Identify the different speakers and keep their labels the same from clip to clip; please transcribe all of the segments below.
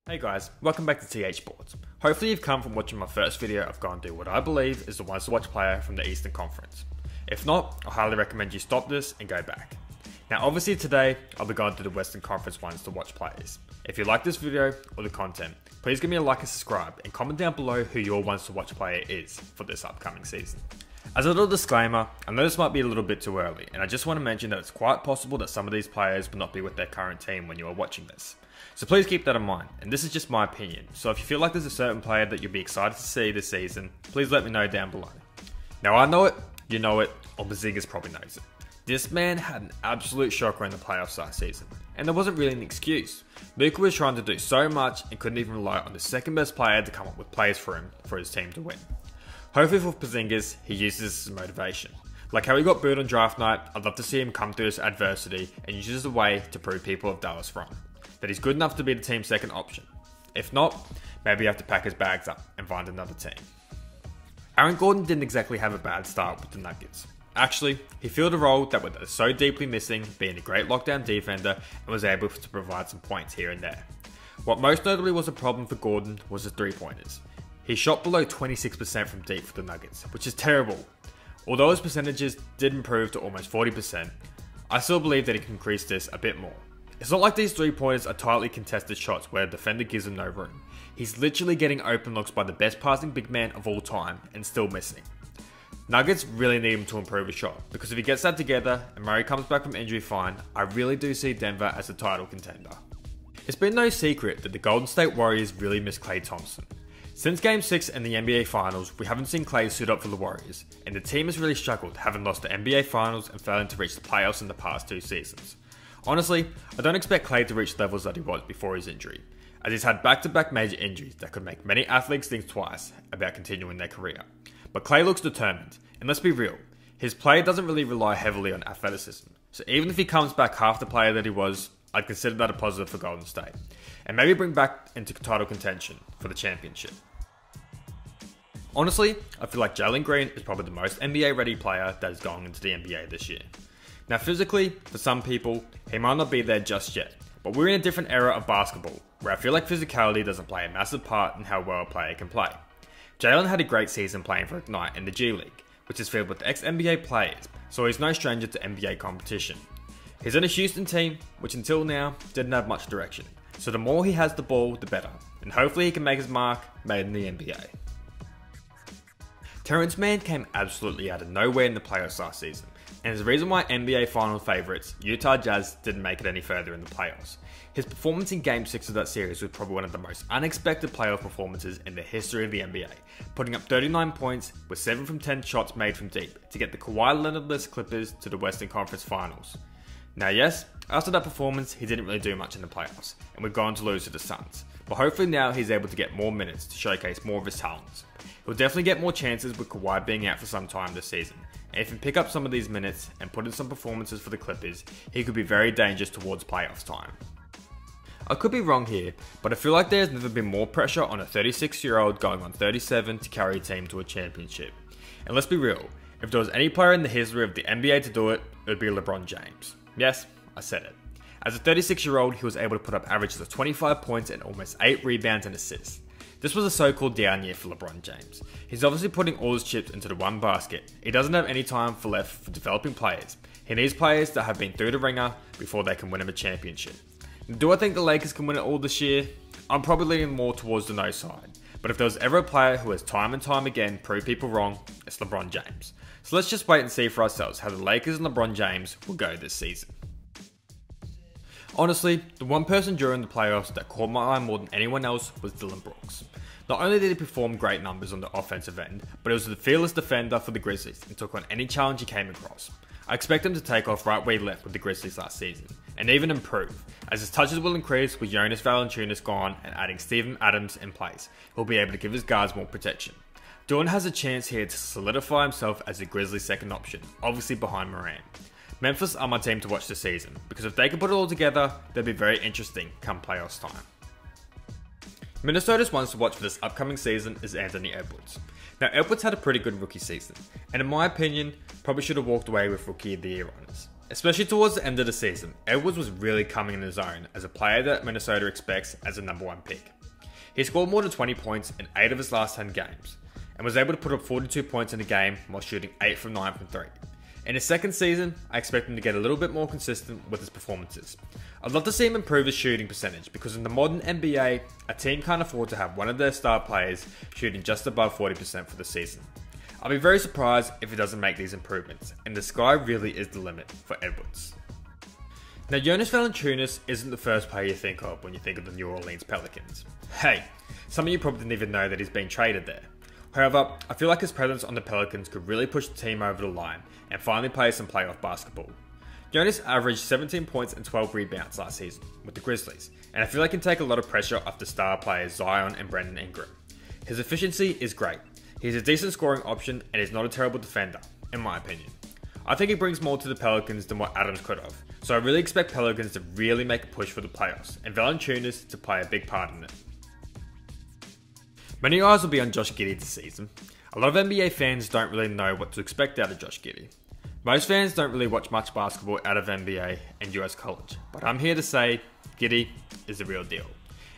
Speaker 1: Hey guys, welcome back to TH Sports. Hopefully you've come from watching my first video of going through what I believe is the ones to watch player from the Eastern Conference. If not, I highly recommend you stop this and go back. Now obviously today, I'll be going through the Western Conference ones to watch players. If you like this video or the content, please give me a like and subscribe and comment down below who your ones to watch player is for this upcoming season. As a little disclaimer, I know this might be a little bit too early, and I just want to mention that it's quite possible that some of these players will not be with their current team when you are watching this. So please keep that in mind, and this is just my opinion, so if you feel like there's a certain player that you'll be excited to see this season, please let me know down below. Now I know it, you know it, or Bazingas probably knows it. This man had an absolute shocker in the playoffs last season, and there wasn't really an excuse. Luka was trying to do so much and couldn't even rely on the second best player to come up with plays for him for his team to win. Hopefully for Bazingas, he uses this as motivation. Like how he got booed on draft night, I'd love to see him come through this adversity and use it as a way to prove people of Dallas wrong. That he's good enough to be the team's second option. If not, maybe you have to pack his bags up and find another team. Aaron Gordon didn't exactly have a bad start with the Nuggets. Actually, he filled a role that was so deeply missing, being a great lockdown defender and was able to provide some points here and there. What most notably was a problem for Gordon was the three-pointers. He shot below 26% from deep for the Nuggets, which is terrible. Although his percentages did improve to almost 40%, I still believe that he can increase this a bit more. It's not like these three-pointers are tightly contested shots where the defender gives him no room. He's literally getting open looks by the best passing big man of all time and still missing. Nuggets really need him to improve his shot, because if he gets that together and Murray comes back from injury fine, I really do see Denver as a title contender. It's been no secret that the Golden State Warriors really miss Klay Thompson. Since Game 6 in the NBA Finals, we haven't seen Klay suit up for the Warriors, and the team has really struggled, having lost the NBA Finals and failing to reach the playoffs in the past 2 seasons. Honestly, I don't expect Klay to reach levels that he was before his injury, as he's had back-to-back major injuries that could make many athletes think twice about continuing their career. But Klay looks determined, and let's be real, his play doesn't really rely heavily on athleticism, so even if he comes back half the player that he was, I'd consider that a positive for Golden State, and maybe bring back into title contention for the championship. Honestly, I feel like Jalen Green is probably the most NBA-ready player that is going into the NBA this year. Now physically, for some people, he might not be there just yet, but we're in a different era of basketball, where I feel like physicality doesn't play a massive part in how well a player can play. Jalen had a great season playing for Ignite in the G League, which is filled with ex-NBA players, so he's no stranger to NBA competition. He's in a Houston team, which until now, didn't have much direction, so the more he has the ball, the better, and hopefully he can make his mark made in the NBA. Terrence Mann came absolutely out of nowhere in the playoffs last season, and is the reason why NBA final favourites Utah Jazz didn't make it any further in the playoffs. His performance in Game 6 of that series was probably one of the most unexpected playoff performances in the history of the NBA, putting up 39 points with 7 from 10 shots made from deep to get the Kawhi Leonard-less Clippers to the Western Conference Finals. Now yes, after that performance he didn't really do much in the playoffs, and we've gone to lose to the Suns, but hopefully now he's able to get more minutes to showcase more of his talents. He'll definitely get more chances with Kawhi being out for some time this season, and if he can pick up some of these minutes and put in some performances for the Clippers, he could be very dangerous towards playoffs time. I could be wrong here, but I feel like there's never been more pressure on a 36-year-old going on 37 to carry a team to a championship. And let's be real, if there was any player in the history of the NBA to do it, it would be Lebron James. Yes, I said it. As a 36-year-old, he was able to put up averages of 25 points and almost 8 rebounds and assists. This was a so-called down year for LeBron James. He's obviously putting all his chips into the one basket. He doesn't have any time left for developing players. He needs players that have been through the ringer before they can win him a championship. Do I think the Lakers can win it all this year? I'm probably leaning more towards the no side. But if there was ever a player who has time and time again proved people wrong, it's LeBron James. So let's just wait and see for ourselves how the Lakers and LeBron James will go this season. Honestly, the one person during the playoffs that caught my eye more than anyone else was Dillon Brooks. Not only did he perform great numbers on the offensive end, but he was the fearless defender for the Grizzlies and took on any challenge he came across. I expect him to take off right where he left with the Grizzlies last season, and even improve, as his touches will increase with Jonas Valentunis gone and adding Steven Adams in place. He'll be able to give his guards more protection. Dillon has a chance here to solidify himself as the Grizzlies' second option, obviously behind Moran. Memphis are my team to watch this season, because if they can put it all together, they'll be very interesting come playoffs time. Minnesota's ones to watch for this upcoming season is Anthony Edwards. Now Edwards had a pretty good rookie season, and in my opinion, probably should have walked away with Rookie of the Year honours. Especially towards the end of the season, Edwards was really coming in his own as a player that Minnesota expects as a #1 pick. He scored more than 20 points in 8 of his last 10 games, and was able to put up 42 points in a game while shooting 8 from 9 from 3. In his second season, I expect him to get a little bit more consistent with his performances. I'd love to see him improve his shooting percentage, because in the modern NBA, a team can't afford to have one of their star players shooting just above 40% for the season. I'll be very surprised if he doesn't make these improvements, and the sky really is the limit for Edwards. Now, Jonas Valentunis isn't the first player you think of when you think of the New Orleans Pelicans. Hey, some of you probably didn't even know that he's been traded there. However, I feel like his presence on the Pelicans could really push the team over the line and finally play some playoff basketball. Jonas averaged 17 points and 12 rebounds last season with the Grizzlies, and I feel like he can take a lot of pressure off the star players Zion and Brandon Ingram. His efficiency is great. He's a decent scoring option and is not a terrible defender, in my opinion. I think he brings more to the Pelicans than what Adams could have, so I really expect Pelicans to really make a push for the playoffs, and Valentunis to play a big part in it. Many eyes will be on Josh Giddey this season. A lot of NBA fans don't really know what to expect out of Josh Giddey. Most fans don't really watch much basketball out of NBA and US college, but I'm here to say Giddey is the real deal.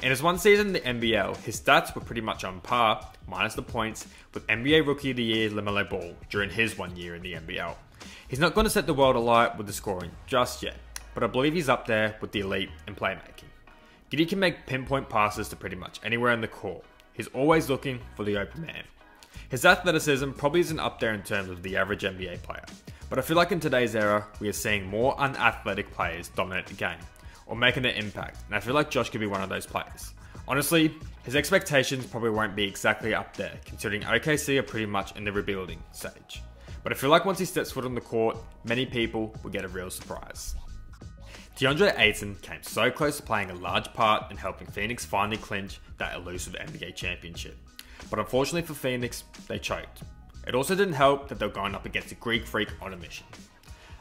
Speaker 1: In his one season in the NBL, his stats were pretty much on par, minus the points, with NBA Rookie of the Year LaMelo Ball during his 1 year in the NBL. He's not going to set the world alight with the scoring just yet, but I believe he's up there with the elite in playmaking. Giddey can make pinpoint passes to pretty much anywhere in the court. He's always looking for the open man. His athleticism probably isn't up there in terms of the average NBA player, but I feel like in today's era, we are seeing more unathletic players dominate the game, or making an impact, and I feel like Josh could be one of those players. Honestly, his expectations probably won't be exactly up there, considering OKC are pretty much in the rebuilding stage. But I feel like once he steps foot on the court, many people will get a real surprise. DeAndre Ayton came so close to playing a large part in helping Phoenix finally clinch that elusive NBA championship. But unfortunately for Phoenix, they choked. It also didn't help that they were going up against a Greek freak on a mission.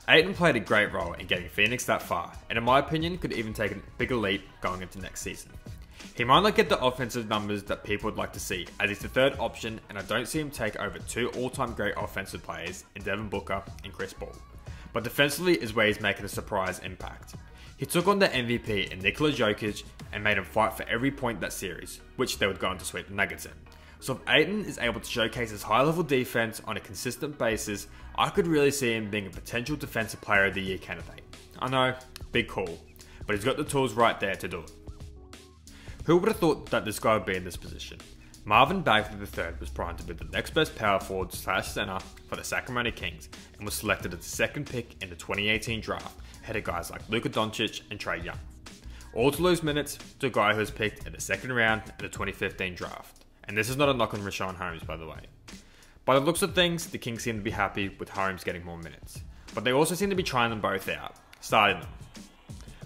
Speaker 1: Ayton played a great role in getting Phoenix that far, and in my opinion could even take a bigger leap going into next season. He might not get the offensive numbers that people would like to see, as he's the third option, and I don't see him take over 2 all-time great offensive players in Devin Booker and Chris Paul. But defensively is where he's making a surprise impact. He took on the MVP in Nikola Jokic and made him fight for every point that series, which they would go on to sweep the Nuggets in. So if Ayton is able to showcase his high-level defense on a consistent basis, I could really see him being a potential Defensive Player of the Year candidate. I know, big call, but he's got the tools right there to do it. Who would have thought that this guy would be in this position? Marvin Bagley III was primed to be the next best power forward / center for the Sacramento Kings and was selected as the second pick in the 2018 draft, ahead of guys like Luka Doncic and Trae Young. All to lose minutes to a guy who was picked in the second round in the 2015 draft. And this is not a knock on Richaun Holmes, by the way. By the looks of things, the Kings seem to be happy with Holmes getting more minutes, but they also seem to be trying them both out, starting them.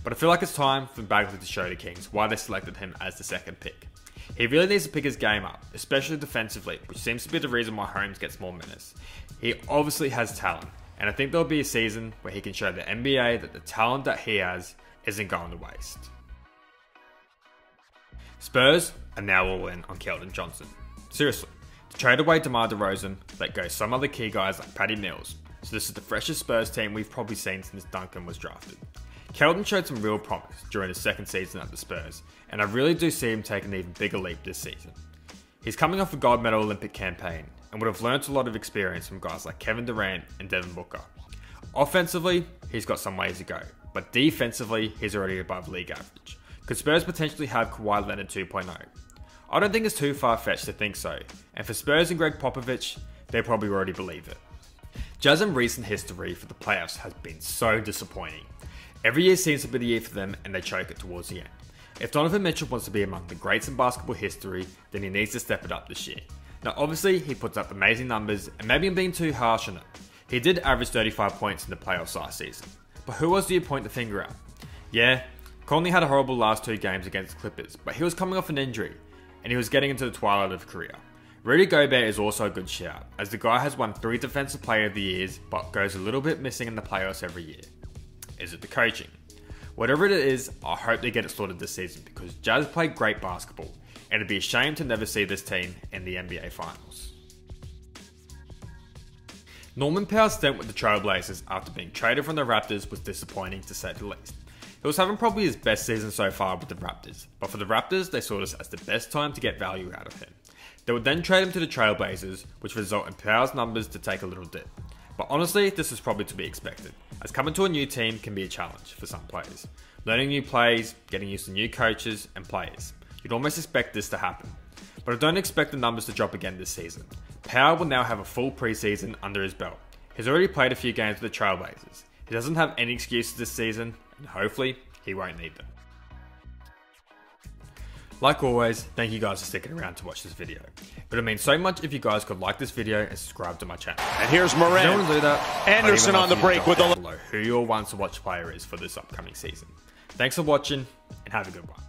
Speaker 1: But I feel like it's time for Bagley to show the Kings why they selected him as the second pick. He really needs to pick his game up, especially defensively, which seems to be the reason why Holmes gets more minutes. He obviously has talent, and I think there'll be a season where he can show the NBA that the talent that he has isn't going to waste. Spurs are now all in on Keldon Johnson. Seriously, to trade away DeMar DeRozan, let go some other key guys like Patty Mills, so this is the freshest Spurs team we've probably seen since Duncan was drafted. Keldon showed some real promise during his second season at the Spurs, and I really do see him take an even bigger leap this season. He's coming off a gold medal Olympic campaign, and would have learnt a lot of experience from guys like Kevin Durant and Devin Booker. Offensively, he's got some ways to go, but defensively, he's already above league average. Could Spurs potentially have Kawhi Leonard 2.0? I don't think it's too far-fetched to think so, and for Spurs and Greg Popovich, they probably already believe it. Jazz in recent history for the playoffs has been so disappointing. Every year seems to be the year for them, and they choke it towards the end. If Donovan Mitchell wants to be among the greats in basketball history, then he needs to step it up this year. Now obviously, he puts up amazing numbers, and maybe I'm being too harsh on it. He did average 35 points in the playoffs last season, but who else do you point the finger at? Yeah, Conley had a horrible last 2 games against the Clippers, but he was coming off an injury, and he was getting into the twilight of career. Rudy Gobert is also a good shout, as the guy has won 3 Defensive Player of the Years, but goes a little bit missing in the playoffs every year. Is it the coaching? Whatever it is, I hope they get it sorted this season, because Jazz played great basketball, and it'd be a shame to never see this team in the NBA Finals. Norman Powell's stint with the Trailblazers after being traded from the Raptors was disappointing to say the least. He was having probably his best season so far with the Raptors, but for the Raptors, they saw this as the best time to get value out of him. They would then trade him to the Trailblazers, which would result in Powell's numbers to take a little dip. But honestly, this is probably to be expected, as coming to a new team can be a challenge for some players. Learning new plays, getting used to new coaches and players. You'd almost expect this to happen. But I don't expect the numbers to drop again this season. Powell will now have a full preseason under his belt. He's already played a few games with the Trailblazers. He doesn't have any excuses this season, and hopefully, he won't need them. Like always, thank you guys for sticking around to watch this video. It would mean so much if you guys could like this video and subscribe to my channel.
Speaker 2: And here's Moran.
Speaker 1: If you don't want to do that,
Speaker 2: Anderson on the break with
Speaker 1: below who your want to watch player is for this upcoming season. Thanks for watching, and have a good one.